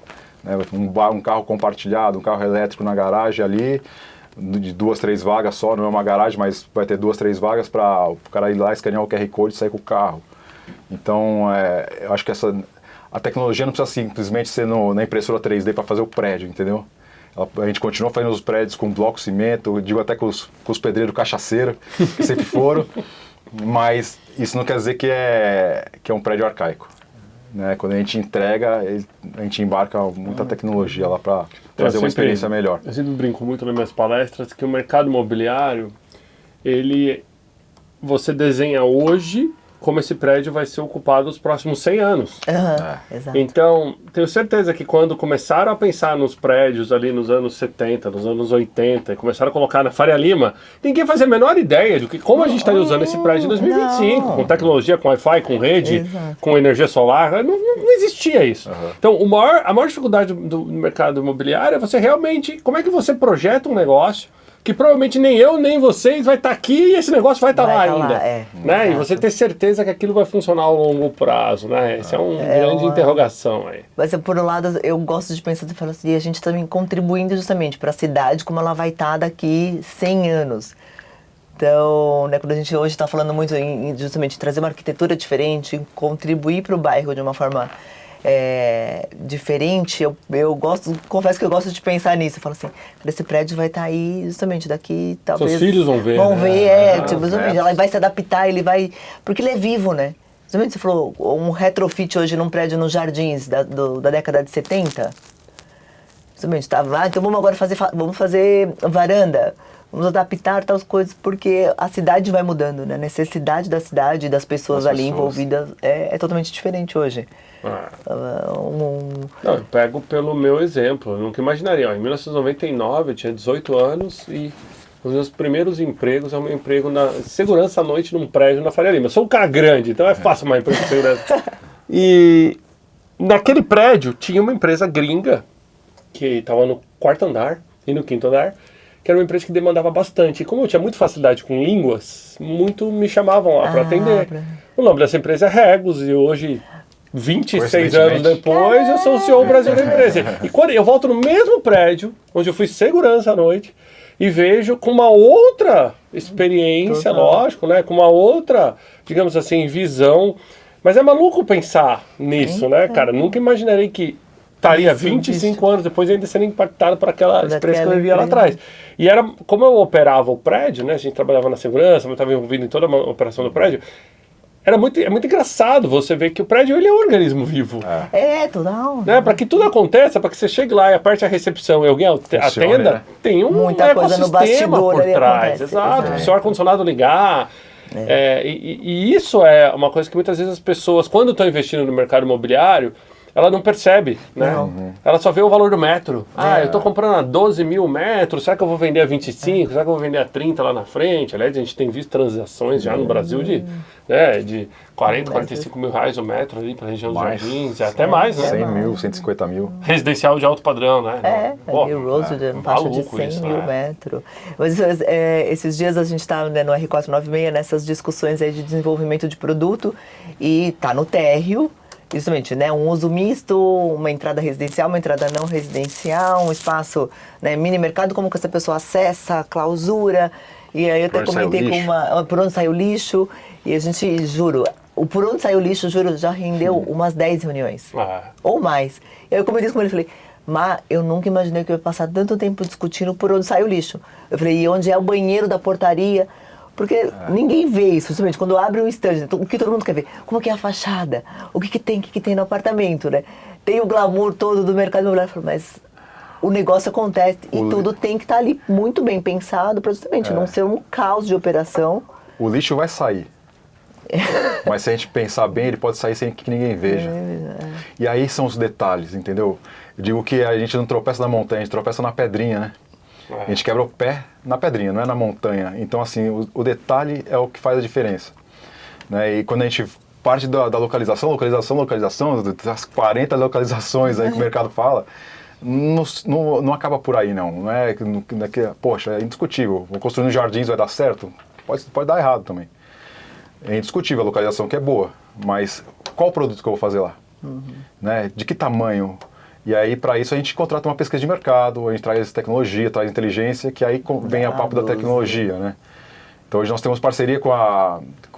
S1: Um carro compartilhado, um carro elétrico na garagem ali, de 2, 3 vagas só, não é uma garagem, mas vai ter 2, 3 vagas para o cara ir lá, escanear o QR Code e sair com o carro. Então, eu acho que a tecnologia não precisa simplesmente ser na impressora 3D para fazer o prédio, entendeu? A gente continua fazendo os prédios com bloco cimento, digo até com os pedreiros cachaceiro, que sempre foram, mas isso não quer dizer que é um prédio arcaico. Né? Quando a gente entrega, a gente embarca muita tecnologia lá para trazer uma experiência melhor.
S2: Eu sempre brinco muito nas minhas palestras que o mercado imobiliário, você desenha hoje como esse prédio vai ser ocupado nos próximos 100 anos.
S3: Exato.
S2: Então, tenho certeza que quando começaram a pensar nos prédios ali nos anos 70, nos anos 80, e começaram a colocar na Faria Lima, ninguém fazia a menor ideia de como a gente estaria usando esse prédio em 2025, com tecnologia, com Wi-Fi, com rede, com energia solar. Não existia isso. Então, a maior dificuldade do mercado imobiliário é você realmente, como é que você projeta um negócio que provavelmente nem eu, nem vocês vai estar aqui e esse negócio vai estar lá ainda. Né? E você ter certeza que aquilo vai funcionar ao longo prazo, né? Esse é uma grande interrogação aí.
S3: Mas, por um lado, eu gosto de pensar e falar assim, a gente também contribuindo justamente para a cidade como ela vai estar daqui 100 anos. Então, né, quando a gente hoje está falando muito em justamente trazer uma arquitetura diferente, contribuir para o bairro de uma forma diferente, eu gosto, confesso que eu gosto de pensar nisso. Eu falo assim, esse prédio vai estar aí justamente daqui, talvez...
S2: Seus filhos vão ver.
S3: Vão ver, justamente, ela vai se adaptar, ele vai... Porque ele é vivo, né? Justamente você falou, um retrofit hoje num prédio nos Jardins da década de 70. Justamente, tá, então vamos agora fazer varanda. Vamos adaptar tais coisas, porque a cidade vai mudando, né? A necessidade da cidade e das pessoas ali envolvidas é totalmente diferente hoje.
S2: Não, eu pego pelo meu exemplo. Eu nunca imaginaria. Em 1999, eu tinha 18 anos e os meus primeiros empregos é um emprego na segurança à noite num prédio na Faria Lima. Eu sou um cara grande, então é fácil mais emprego de segurança. E naquele prédio tinha uma empresa gringa que estava no 4º andar e no 5º andar, que era uma empresa que demandava bastante. E como eu tinha muita facilidade com línguas, muito me chamavam lá para atender. O nome dessa empresa é Regus, e hoje, 26 anos depois, eu sou o CEO Brasil da empresa. E quando eu volto no mesmo prédio, onde eu fui segurança à noite, e vejo com uma outra experiência, lógico, né? Com uma outra, digamos assim, visão. Mas é maluco pensar nisso, né, cara? Nunca imaginarei que estaria 25 anos depois ainda sendo impactado por aquela experiência que eu vivia lá atrás. E era, como eu operava o prédio, né, a gente trabalhava na segurança, eu estava envolvido em toda a operação do prédio, é muito engraçado você ver que o prédio ele é um organismo vivo.
S3: Total.
S2: Né, para que tudo aconteça, para que você chegue lá e aperte a recepção e alguém atenda, né? Tem
S3: muita coisa no bastidor
S2: por trás.
S3: Acontece.
S2: Exato, o seu ar-condicionado ligar. E isso é uma coisa que muitas vezes as pessoas, quando estão investindo no mercado imobiliário, ela não percebe, né? Ela só vê o valor do metro. Eu estou comprando a 12 mil metros, será que eu vou vender a 25? Será que eu vou vender a 30 lá na frente? Aliás, a gente tem visto transações já no Brasil de 40, 45 mil reais o metro ali para a região dos Jardins, até mais, né?
S1: 100 mil, 150 mil.
S2: Residencial de alto padrão, né?
S3: Ali o Rosedale, não passa de 100 mil metros. Mas esses dias a gente está, né, no R496 nessas discussões aí de desenvolvimento de produto e está no térreo. Justamente, né? Um uso misto, uma entrada residencial, uma entrada não residencial, um espaço, né, mini mercado, como que essa pessoa acessa, clausura. E aí eu até comentei com por onde saiu o lixo. E a gente, juro, o por onde saiu o lixo, juro, já rendeu umas 10 reuniões. Ou mais. E aí eu comentei com ele, falei, eu nunca imaginei que eu ia passar tanto tempo discutindo por onde sai o lixo. Eu falei, e onde é o banheiro da portaria? Porque ninguém vê isso, justamente, quando abre um stand, o que todo mundo quer ver? Como que é a fachada? O que tem no apartamento, né? Tem o glamour todo do mercado imobiliário, mas o negócio acontece e tudo tem que estar ali muito bem pensado para justamente não ser um caos de operação.
S1: O lixo vai sair, mas se a gente pensar bem, ele pode sair sem que ninguém veja. E aí são os detalhes, entendeu? Eu digo que a gente não tropeça na montanha, a gente tropeça na pedrinha, né? A gente quebra o pé na pedrinha, não é na montanha. Então, assim, o detalhe é o que faz a diferença. Né? E quando a gente parte da localização, das 40 localizações aí que o mercado fala, não acaba por aí, não. Não é que, poxa, é indiscutível. Vou construir nos Jardins, vai dar certo? Pode dar errado também. É indiscutível a localização que é boa, mas qual o produto que eu vou fazer lá? Né? De que tamanho? E aí, para isso, a gente contrata uma pesquisa de mercado, a gente traz tecnologia, traz inteligência, que aí vem a papo da tecnologia, né? Então, hoje nós temos parceria com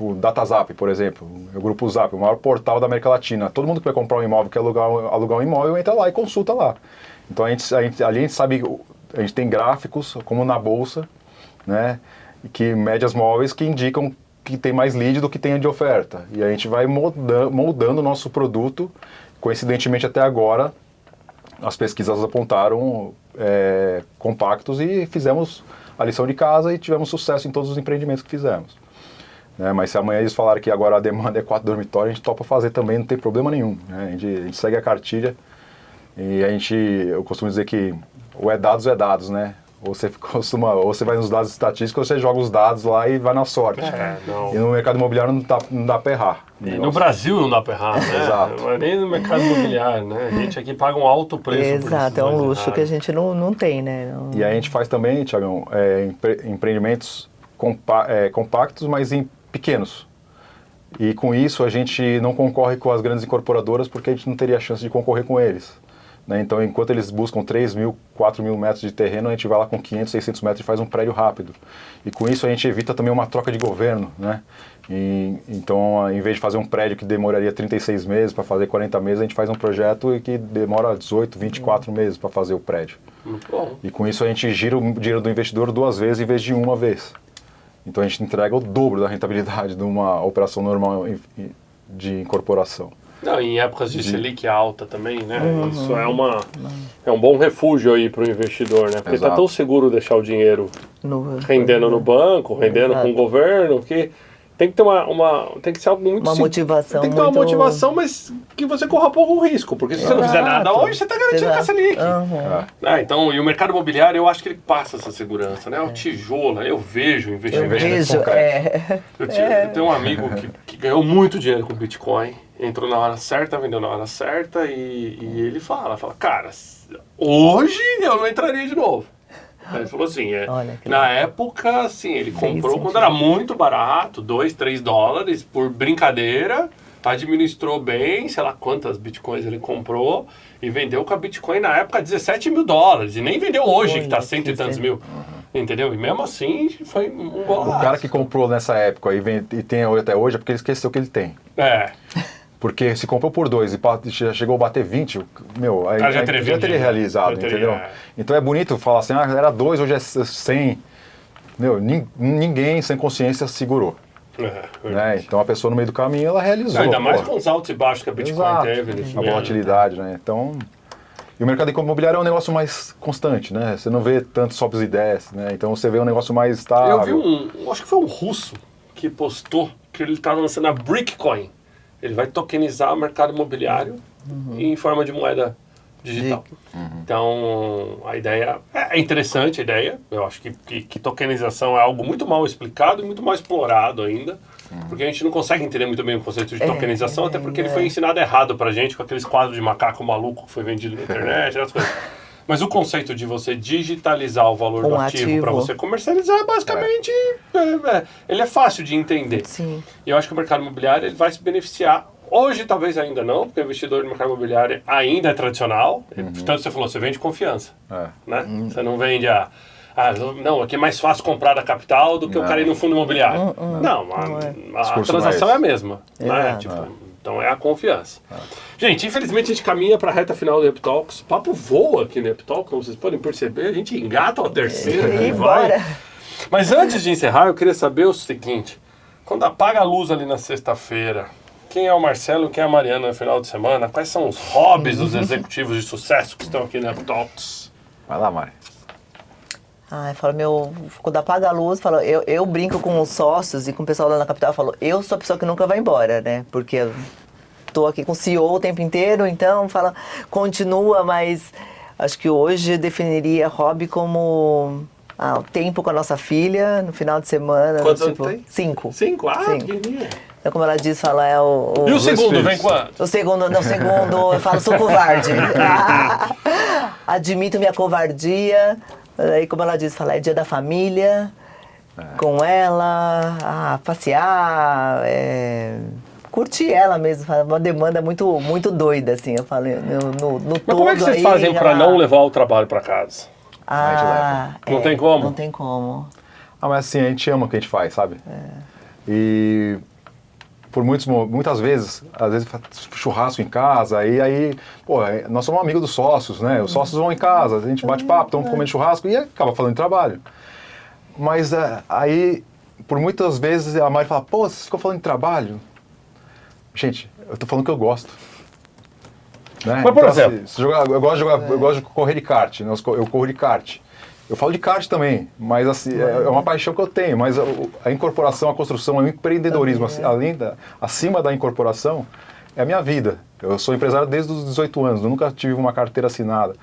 S1: o DataZap, por exemplo, o Grupo Zap, o maior portal da América Latina. Todo mundo que vai comprar um imóvel, quer alugar um imóvel, entra lá e consulta lá. Então, ali a gente sabe, a gente tem gráficos, como na Bolsa, né? Que médias móveis que indicam que tem mais lead do que tem de oferta. E a gente vai moldando o nosso produto, coincidentemente até agora, as pesquisas apontaram compactos e fizemos a lição de casa e tivemos sucesso em todos os empreendimentos que fizemos. Né? Mas se amanhã eles falarem que agora a demanda é 4 dormitórios, a gente topa fazer também, não tem problema nenhum. Né? A gente segue a cartilha e eu costumo dizer que o dados, né? Ou você vai nos dados estatísticos, ou você joga os dados lá e vai na sorte. E no mercado imobiliário não dá para errar.
S2: E no Brasil não dá para errar, né?
S1: Exato.
S2: Mas nem no mercado imobiliário, né? A gente aqui paga um alto preço.
S3: Exato, é um luxo que a gente não tem, né?
S1: E aí a gente faz também, Thiagão, empreendimentos compactos, mas pequenos. E com isso a gente não concorre com as grandes incorporadoras porque a gente não teria chance de concorrer com eles. Né? Então, enquanto eles buscam 3.000, 4.000 metros de terreno, a gente vai lá com 500, 600 metros e faz um prédio rápido. E com isso a gente evita também uma troca de governo. Né? Então, em vez de fazer um prédio que demoraria 36 meses para fazer 40 meses, a gente faz um projeto que demora 18, 24 meses para fazer o prédio.
S2: Muito bom.
S1: E com isso a gente gira o dinheiro do investidor 2 vezes em vez de uma vez. Então a gente entrega o dobro da rentabilidade de uma operação normal de incorporação.
S2: Não, em épocas de Selic alta também, né? Isso é um bom refúgio aí para o investidor, né? Porque está tão seguro deixar o dinheiro rendendo no banco, rendendo com o governo, que tem que ter tem que ser algo muito
S3: uma motivação.
S2: Tem que ter uma motivação, mas que você corra pouco risco, porque se você não fizer nada hoje, você está garantindo com a Selic. Então, e o mercado imobiliário, eu acho que ele passa essa segurança, né? O tijolo, eu vejo investimento. Eu tenho um amigo que ganhou muito dinheiro com Bitcoin, entrou na hora certa, vendeu na hora certa, e ele fala, cara, hoje eu não entraria de novo. Aí ele falou assim, na época, assim, ele comprou quando era muito barato, 2, 3 dólares por brincadeira, administrou bem, sei lá quantas bitcoins ele comprou, e vendeu com a Bitcoin na época 17 mil dólares, e nem vendeu hoje, que está 100 e tantos mil. Entendeu? E mesmo assim, foi um golaço.
S1: O cara que comprou nessa época e tem até hoje é porque ele esqueceu que ele tem. Porque se comprou por 2 e chegou a bater 20, aí já teria realizado, entendeu? Então é bonito falar assim, era 2, hoje é 100. Ninguém sem consciência segurou. Né? Então a pessoa no meio do caminho, ela realizou.
S2: Ainda mais com os altos e baixos que a Bitcoin teve.
S1: A volatilidade, né? Então... E o mercado imobiliário é um negócio mais constante, né? Você não vê tanto sobes e desces, né? Então você vê um negócio mais estável.
S2: Eu vi acho que foi um russo que postou que ele está lançando a Brickcoin. Ele vai tokenizar o mercado imobiliário em forma de moeda digital. Então, a ideia é interessante, a ideia. Eu acho que tokenização é algo muito mal explicado e muito mal explorado ainda. Porque a gente não consegue entender muito bem o conceito de tokenização, até porque ele foi ensinado errado pra gente, com aqueles quadros de macaco maluco que foi vendido na internet, essas coisas. Mas o conceito de você digitalizar o valor do ativo para você comercializar, basicamente, ele é fácil de entender.
S3: Sim.
S2: E eu acho que o mercado imobiliário ele vai se beneficiar. Hoje, talvez ainda não, porque o investidor no mercado imobiliário ainda é tradicional. Portanto, você falou, você vende confiança. Né? Você não vende não, aqui é mais fácil comprar da capital do que o cara ir no fundo imobiliário. Não, a transação é a mesma. Né? Então é a confiança. Gente, infelizmente a gente caminha para a reta final do UpTalks. O papo voa aqui no UpTalks, como vocês podem perceber. A gente engata a terceira e vai. Mas antes de encerrar, eu queria saber o seguinte. Quando apaga a luz ali na sexta-feira, quem é o Marcelo e quem é a Mariana no final de semana? Quais são os hobbies dos executivos de sucesso que estão aqui no UpTalks?
S1: Vai lá, Mari.
S3: Quando apaga a luz, eu brinco com os sócios e com o pessoal lá na capital, eu falo, eu sou a pessoa que nunca vai embora, né? Porque eu tô aqui com o CEO o tempo inteiro, então continua, mas acho que hoje eu definiria hobby como o tempo com a nossa filha, no final de semana.
S2: Quantos anos tem?
S3: 5.
S2: 5?
S3: Pequenininha. Então, como ela diz, é o...
S2: E o segundo, vem quanto?
S3: O segundo, eu falo, sou covarde. Admito minha covardia. Aí, como ela diz, é dia da família, com ela, passear, curtir ela mesmo, uma demanda muito, muito doida, assim, eu falo, no
S2: Mas como é que vocês fazem para não levar o trabalho para casa? Não tem como?
S3: Não tem como.
S1: Mas assim, a gente ama o que a gente faz, sabe? E por muitas vezes, às vezes churrasco em casa, e aí, nós somos amigos dos sócios, né? Os sócios vão em casa, a gente bate papo, estamos comendo churrasco e acaba falando de trabalho. Mas aí, por muitas vezes, a Mari fala, você ficou falando de trabalho? Gente, eu tô falando que eu gosto. Né?
S2: Mas, por exemplo...
S1: Assim, eu gosto de correr de kart, né? Eu corro de kart. Eu falo de kart também, mas assim, é uma paixão que eu tenho, mas a incorporação, a construção, o empreendedorismo, acima da incorporação, é a minha vida. Eu sou empresário desde os 18 anos, eu nunca tive uma carteira assinada.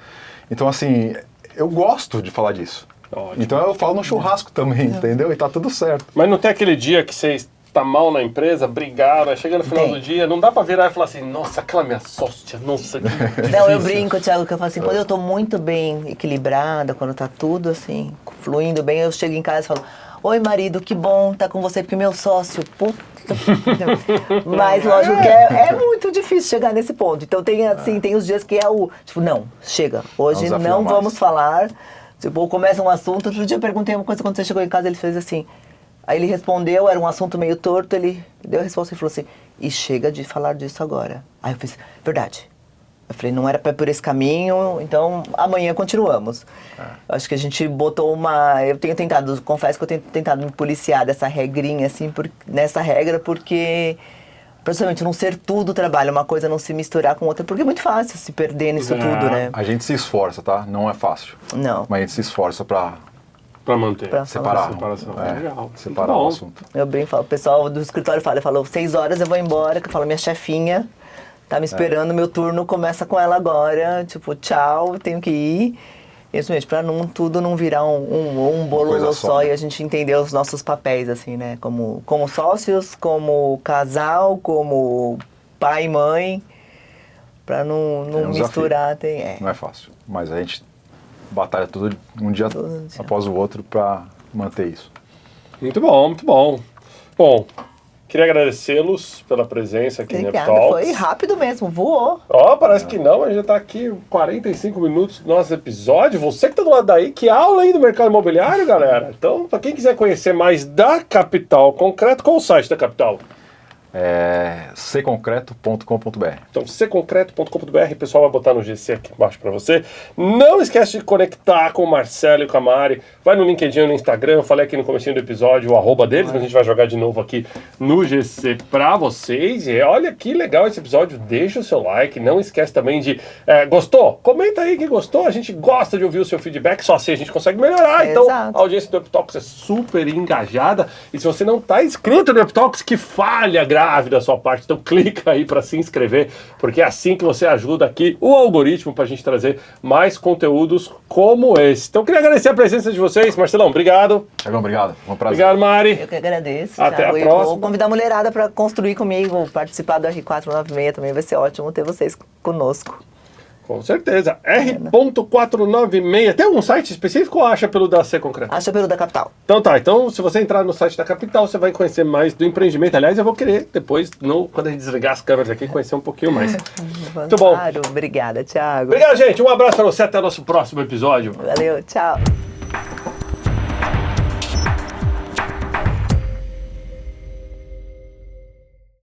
S1: Então, assim, eu gosto de falar disso.
S2: Ótimo.
S1: Então eu falo no churrasco também, entendeu? E tá tudo certo.
S2: Mas não tem aquele dia que você está mal na empresa, brigaram, aí chega no final do dia, não dá pra virar e falar assim, nossa, aquela minha sócia, nossa, que difícil.
S3: Não, eu brinco, Thiago, que eu falo assim, quando eu tô muito bem equilibrada, quando tá tudo assim, fluindo bem, eu chego em casa e falo, oi marido, que bom tá com você, porque meu sócio, puta. Mas lógico que é muito difícil chegar nesse ponto. Então tem assim, tem os dias que é o, tipo, não, chega, hoje não vamos falar. Tipo, começa um assunto, outro dia eu perguntei uma coisa, quando você chegou em casa, ele fez assim, aí ele respondeu, era um assunto meio torto, ele deu a resposta e falou assim, e chega de falar disso agora. Aí eu fiz, verdade. Eu falei, não era pra ir por esse caminho, então amanhã continuamos. Acho que a gente botou eu tenho tentado, confesso que eu tenho tentado me policiar dessa regrinha, assim, nessa regra, porque, principalmente, não ser tudo trabalho, uma coisa não se misturar com outra, porque é muito fácil se perder nisso tudo, né?
S1: A gente se esforça, tá? Não é fácil.
S3: Não.
S1: Mas a gente se esforça pra
S2: manter.
S1: Separar.
S2: Separação. Legal.
S1: Separar o assunto.
S3: Eu bem falo, o pessoal do escritório falou, 6 horas eu vou embora, que eu falo, minha chefinha tá me esperando, meu turno começa com ela agora, tipo, tchau, tenho que ir. Exatamente, pra tudo não virar um bolo só e a gente entender os nossos papéis, assim, né? Como sócios, como casal, como pai e mãe, pra não misturar.
S1: Não é fácil, mas a gente batalha tudo um dia após o outro pra manter isso.
S2: Muito bom, muito bom. Bom, queria agradecê-los pela presença aqui no UpTalks.
S3: Foi rápido mesmo, voou.
S2: Parece que não, a gente já tá aqui 45 minutos do nosso episódio. Você que tá do lado daí, que aula aí do mercado imobiliário, galera. Então, para quem quiser conhecer mais da Capital Concreto, qual o site da Capital?
S1: cconcreto.com.br.
S2: Então, cconcreto.com.br, o pessoal vai botar no GC aqui embaixo para você. Não esquece de conectar com o Marcelo e com a Mari. Vai no LinkedIn ou no Instagram. Eu falei aqui no comecinho do episódio o arroba deles, mas a gente vai jogar de novo aqui no GC para vocês. E olha que legal esse episódio. Deixa o seu like. Não esquece também de... gostou? Comenta aí que gostou. A gente gosta de ouvir o seu feedback. Só assim a gente consegue melhorar. Então, a audiência do UpTalks é super engajada. E se você não está inscrito no UpTalks, que falha da sua parte, então clica aí para se inscrever, porque é assim que você ajuda aqui o algoritmo para a gente trazer mais conteúdos como esse. Então queria agradecer a presença de vocês. Marcelão, obrigado.
S1: Thiagão, obrigado. Um prazer.
S2: Obrigado, Mari.
S3: Eu que agradeço.
S2: Até
S3: Thiago.
S2: a próxima.
S3: Vou convidar a mulherada para construir comigo, participar do R496 também. Vai ser ótimo ter vocês conosco.
S2: Com certeza. R.496. Tem algum site específico ou acha pelo da C Concreto?
S3: Acha pelo da Capital.
S2: Então tá. Então, se você entrar no site da Capital, você vai conhecer mais do empreendimento. Aliás, eu vou querer depois, quando a gente desligar as câmeras aqui, conhecer um pouquinho mais. Muito bom.
S3: Claro. Obrigada, Thiago.
S2: Obrigado, gente. Um abraço para você. Até o nosso próximo episódio.
S3: Valeu. Tchau.